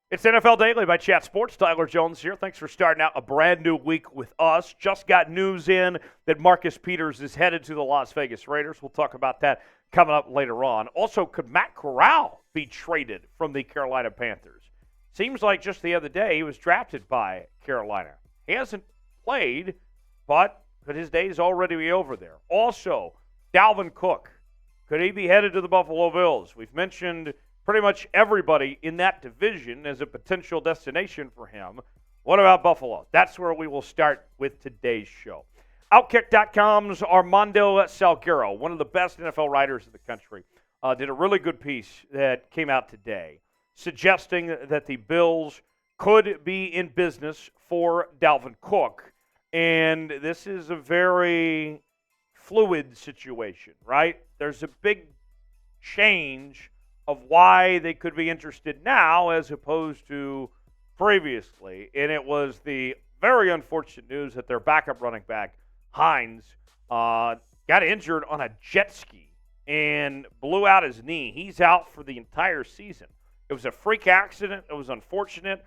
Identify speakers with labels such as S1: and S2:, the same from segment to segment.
S1: It's NFL Daily by Chat Sports. Tyler Jones here. Thanks for starting out a brand new week with us. Just got news in that Marcus Peters is headed to the Las Vegas Raiders. We'll talk about that coming up later on. Also, could Matt Corral be traded from the Carolina Panthers? Seems like just the other day he was drafted by Carolina. He hasn't played, but could his days already be over there? Also, Dalvin Cook. Could he be headed to the Buffalo Bills? We've mentioned pretty much everybody in that division as a potential destination for him. What about Buffalo? That's where we will start with today's show. OutKick.com's Armando Salguero, one of the best NFL writers in the country, did a really good piece that came out today suggesting that the Bills could be in business for Dalvin Cook. And this is a very fluid situation, right? There's a big change of why they could be interested now as opposed to previously. And it was the very unfortunate news that their backup running back, Hines, got injured on a jet ski and blew out his knee. He's out for the entire season. It was a freak accident. It was unfortunate.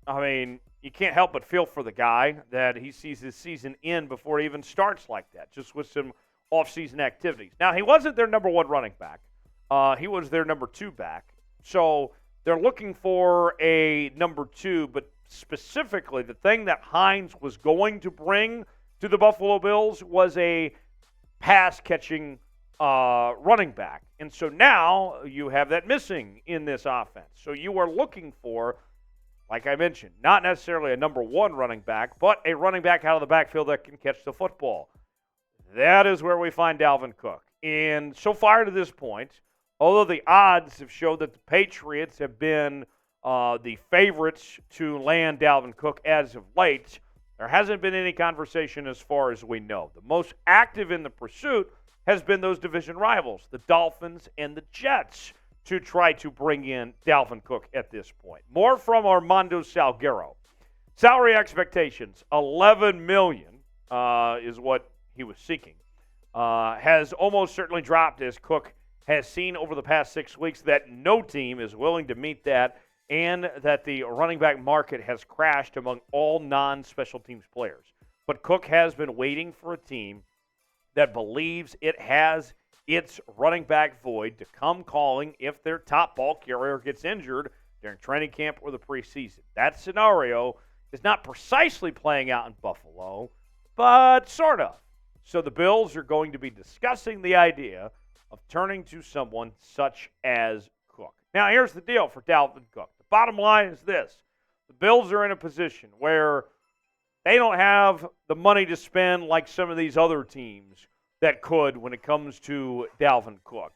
S1: I mean, you can't help but feel for the guy that he sees his season end before he even starts like that, just with some off-season activities. Now, he wasn't their number one running back. He was their number two back. So they're looking for a number two, but specifically the thing that Hines was going to bring to the Buffalo Bills was a pass-catching running back. And so now you have that missing in this offense. So you are looking for, like I mentioned, not necessarily a number one running back, but a running back out of the backfield that can catch the football. That is where we find Dalvin Cook. And so far to this point, although the odds have showed that the Patriots have been the favorites to land Dalvin Cook as of late, there hasn't been any conversation as far as we know. The most active in the pursuit has been those division rivals, the Dolphins and the Jets, to try to bring in Dalvin Cook at this point. More from Armando Salguero. Salary expectations, $11 million is what he was seeking. Has almost certainly dropped as Cook has seen over the past 6 weeks that no team is willing to meet that, and that the running back market has crashed among all non-special teams players. But Cook has been waiting for a team that believes it has its running back void to come calling if their top ball carrier gets injured during training camp or the preseason. That scenario is not precisely playing out in Buffalo, but sort of. So the Bills are going to be discussing the idea of turning to someone such as Cook. Now, here's the deal for Dalvin Cook. The bottom line is this. The Bills are in a position where they don't have the money to spend like some of these other teams that could when it comes to Dalvin Cook.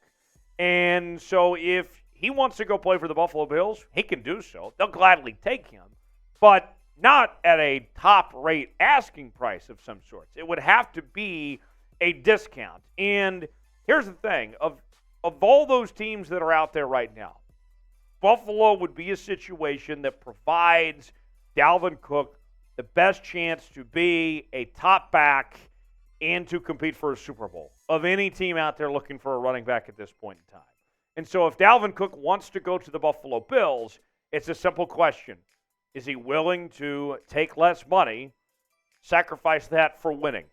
S1: And so if he wants to go play for the Buffalo Bills, he can do so. They'll gladly take him, but not at a top-rate asking price of some sorts. It would have to be a discount. And here's the thing. Of all those teams that are out there right now, Buffalo would be a situation that provides Dalvin Cook the best chance to be a top back and to compete for a Super Bowl of any team out there looking for a running back at this point in time. And so if Dalvin Cook wants to go to the Buffalo Bills, it's a simple question. Is he willing to take less money, sacrifice that for winning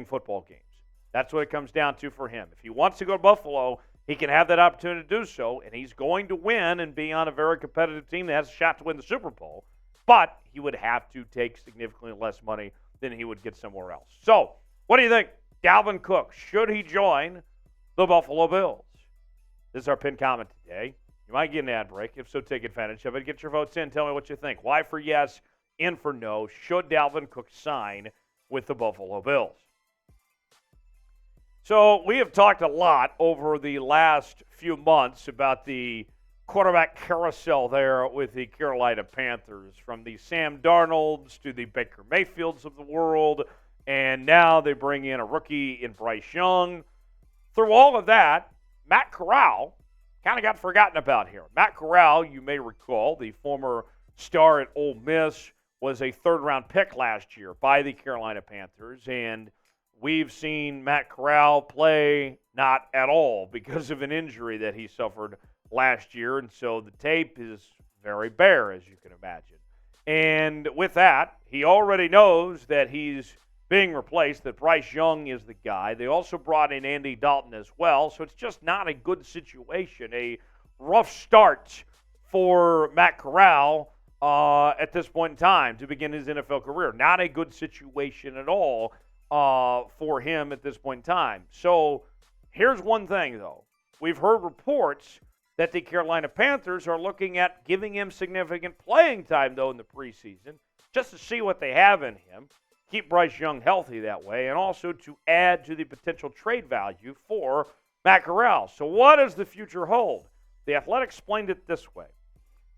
S1: football games? That's what it comes down to for him. If he wants to go to Buffalo, he can have that opportunity to do so, and he's going to win and be on a very competitive team that has a shot to win the Super Bowl, but he would have to take significantly less money than he would get somewhere else. So, what do you think? Dalvin Cook, should he join the Buffalo Bills? This is our pinned comment today. You might get an ad break. If so, take advantage of it. Get your votes in. Tell me what you think. Why for yes, in for no. Should Dalvin Cook sign with the Buffalo Bills? So we have talked a lot over the last few months about the quarterback carousel there with the Carolina Panthers, from the Sam Darnolds to the Baker Mayfields of the world, and now they bring in a rookie in Bryce Young. Through all of that, Matt Corral kind of got forgotten about here. Matt Corral, you may recall, the former star at Ole Miss, was a third-round pick last year by the Carolina Panthers, and we've seen Matt Corral play not at all because of an injury that he suffered last year, and so the tape is very bare, as you can imagine. And with that, he already knows that he's being replaced, that Bryce Young is the guy. They also brought in Andy Dalton as well, so it's just not a good situation. A rough start for Matt Corral at this point in time to begin his NFL career. Not a good situation at all for him at this point in time. So here's one thing, though. We've heard reports that the Carolina Panthers are looking at giving him significant playing time, though, in the preseason, just to see what they have in him, keep Bryce Young healthy that way, and also to add to the potential trade value for Matt Corral. So what does the future hold? The Athletic explained it this way.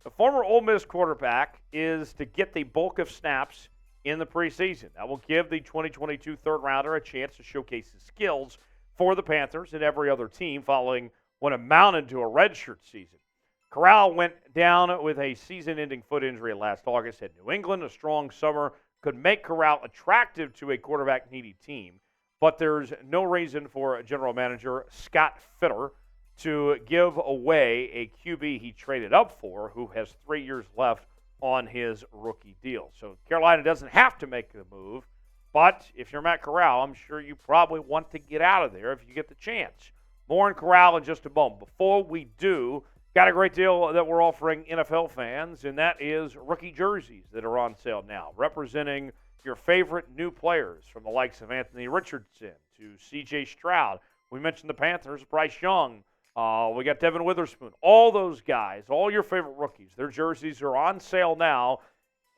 S1: The former Ole Miss quarterback is to get the bulk of snaps in the preseason. That will give the 2022 third-rounder a chance to showcase his skills for the Panthers and every other team following what amounted to a redshirt season. Corral went down with a season-ending foot injury last August at New England. A strong summer could make Corral attractive to a quarterback-needy team, but there's no reason for general manager Scott Fitter to give away a QB he traded up for who has 3 years left on his rookie deal. So Carolina doesn't have to make the move, but if you're Matt Corral, I'm sure you probably want to get out of there if you get the chance. More on Corral in just a moment. Before we do, got a great deal that we're offering NFL fans, and that is rookie jerseys that are on sale now, representing your favorite new players from the likes of Anthony Richardson to C.J. Stroud. We mentioned the Panthers, Bryce Young. We got Devin Witherspoon. All those guys, all your favorite rookies, their jerseys are on sale now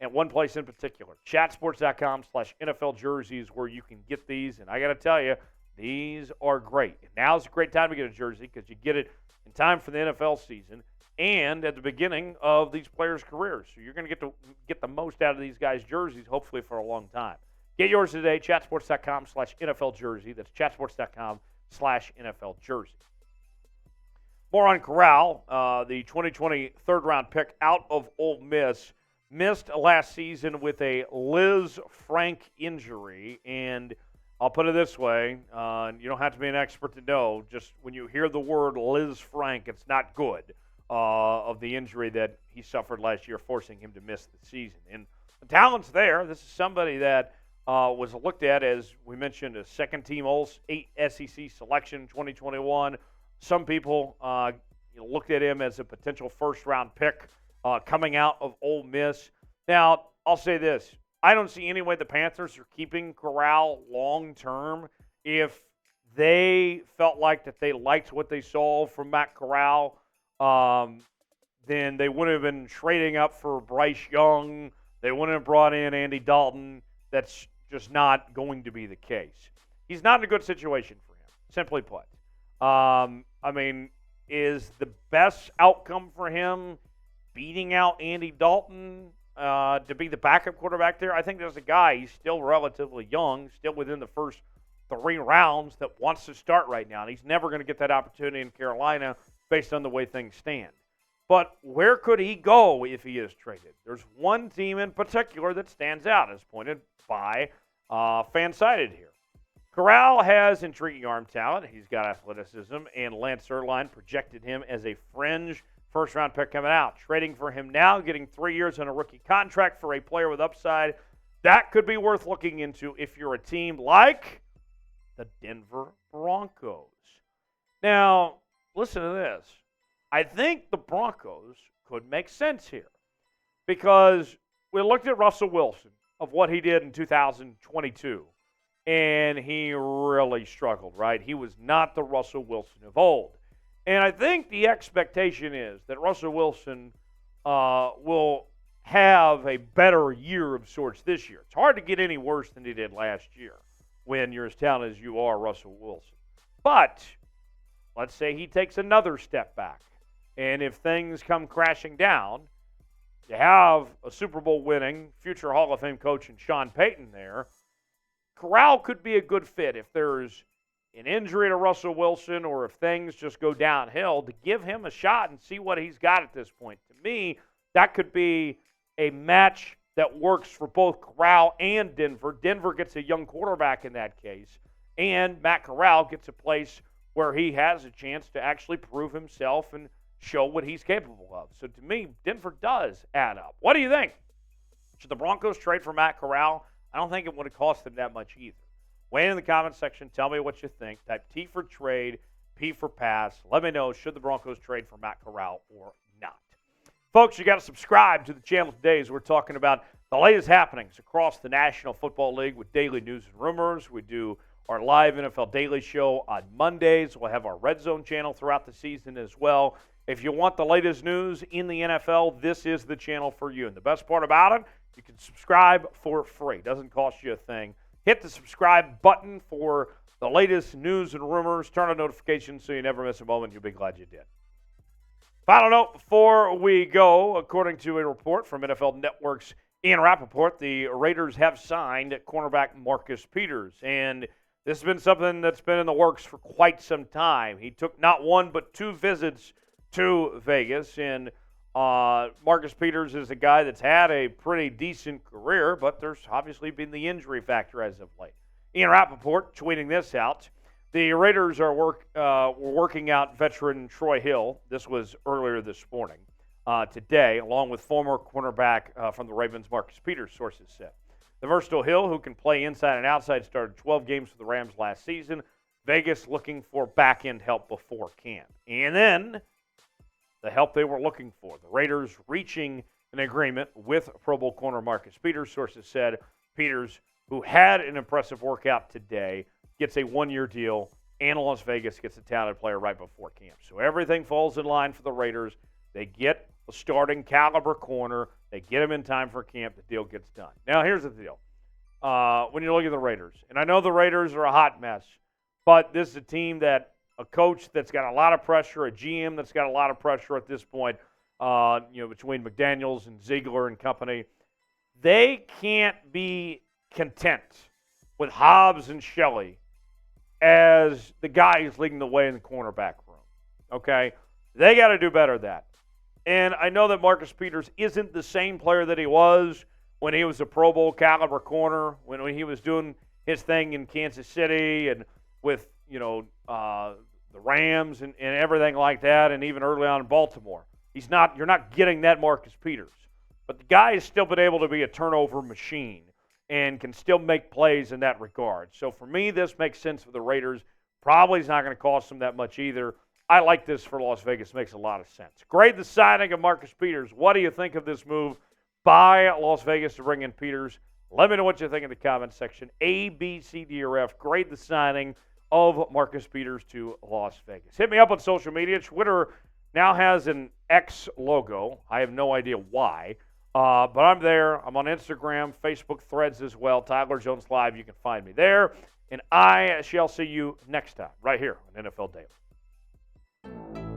S1: at one place in particular, chatsports.com/NFL jerseys, where you can get these. And I got to tell you, these are great. And now's a great time to get a jersey because you get it in time for the NFL season and at the beginning of these players' careers. So you're going to get the most out of these guys' jerseys, hopefully for a long time. Get yours today, chatsports.com/NFL jersey. That's chatsports.com/NFL jersey. More on Corral, the 2020 third-round pick out of Ole Miss, missed last season with a Liz Frank injury. And I'll put it this way, you don't have to be an expert to know, just when you hear the word Liz Frank, it's not good of the injury that he suffered last year, forcing him to miss the season. And the talent's there. This is somebody that was looked at, as we mentioned, a second-team All-SEC selection in 2021. Some people looked at him as a potential first-round pick coming out of Ole Miss. Now, I'll say this. I don't see any way the Panthers are keeping Corral long-term. If they felt like that they liked what they saw from Matt Corral, then they wouldn't have been trading up for Bryce Young. They wouldn't have brought in Andy Dalton. That's just not going to be the case. He's not in a good situation for him, simply put. Is the best outcome for him beating out Andy Dalton to be the backup quarterback there? I think there's a guy, he's still relatively young, still within the first 3 rounds, that wants to start right now, and he's never going to get that opportunity in Carolina based on the way things stand. But where could he go if he is traded? There's one team in particular that stands out, as pointed by Fansided here. Corral has intriguing arm talent. He's got athleticism, and Lance Erline projected him as a fringe first-round pick coming out. Trading for him now, getting 3 years on a rookie contract for a player with upside, that could be worth looking into if you're a team like the Denver Broncos. Now, listen to this. I think the Broncos could make sense here because we looked at Russell Wilson of what he did in 2022. And he really struggled, right? He was not the Russell Wilson of old. And I think the expectation is that Russell Wilson will have a better year of sorts this year. It's hard to get any worse than he did last year when you're as talented as you are, Russell Wilson. But let's say he takes another step back. And if things come crashing down, you have a Super Bowl winning future Hall of Fame coach in Sean Payton there. Corral could be a good fit if there's an injury to Russell Wilson or if things just go downhill, to give him a shot and see what he's got at this point. To me, that could be a match that works for both Corral and Denver. Denver gets a young quarterback in that case, and Matt Corral gets a place where he has a chance to actually prove himself and show what he's capable of. So to me, Denver does add up. What do you think? Should the Broncos trade for Matt Corral? I don't think it would have cost them that much either. Weigh in the comments section. Tell me what you think. Type T for trade, P for pass. Let me know, should the Broncos trade for Matt Corral or not? Folks, you got to subscribe to the channel today as we're talking about the latest happenings across the National Football League with daily news and rumors. We do our live NFL Daily Show on Mondays. We'll have our Red Zone channel throughout the season as well. If you want the latest news in the NFL, this is the channel for you. And the best part about it, you can subscribe for free. Doesn't cost you a thing. Hit the subscribe button for the latest news and rumors. Turn on notifications so you never miss a moment. You'll be glad you did. Final note before we go, according to a report from NFL Network's Ian Rappaport, the Raiders have signed cornerback Marcus Peters. And this has been something that's been in the works for quite some time. He took not one but two visits to Vegas, and Marcus Peters is a guy that's had a pretty decent career, but there's obviously been the injury factor as of late. Ian Rappaport tweeting this out. The Raiders are working out veteran Troy Hill. This was earlier this morning, today, along with former cornerback from the Ravens, Marcus Peters, sources said. The versatile Hill, who can play inside and outside, started 12 games for the Rams last season. Vegas looking for back-end help before camp. And then the help they were looking for. The Raiders reaching an agreement with Pro Bowl corner Marcus Peters. Sources said Peters, who had an impressive workout today, gets a one-year deal, and Las Vegas gets a talented player right before camp. So everything falls in line for the Raiders. They get a starting caliber corner. They get him in time for camp. The deal gets done. Now, here's the deal. When you look at the Raiders, and I know the Raiders are a hot mess, but this is a team that a coach that's got a lot of pressure, a GM that's got a lot of pressure at this point, between McDaniels and Ziegler and company. They can't be content with Hobbs and Shelley as the guys leading the way in the cornerback room. Okay? They got to do better than that. And I know that Marcus Peters isn't the same player that he was when he was a Pro Bowl caliber corner, when he was doing his thing in Kansas City and with, the Rams and everything like that, and even early on in Baltimore. You're not getting that Marcus Peters. But the guy has still been able to be a turnover machine and can still make plays in that regard. So for me, this makes sense for the Raiders. Probably is not going to cost them that much either. I like this for Las Vegas. Makes a lot of sense. Grade the signing of Marcus Peters. What do you think of this move by Las Vegas to bring in Peters? Let me know what you think in the comments section. A, B, C, D, or F. Grade the signing of Marcus Peters to Las Vegas. Hit me up on social media. Twitter now has an X logo. I have no idea why. But I'm there. I'm on Instagram, Facebook, Threads as well. Tyler Jones Live. You can find me there. And I shall see you next time right here on NFL Daily.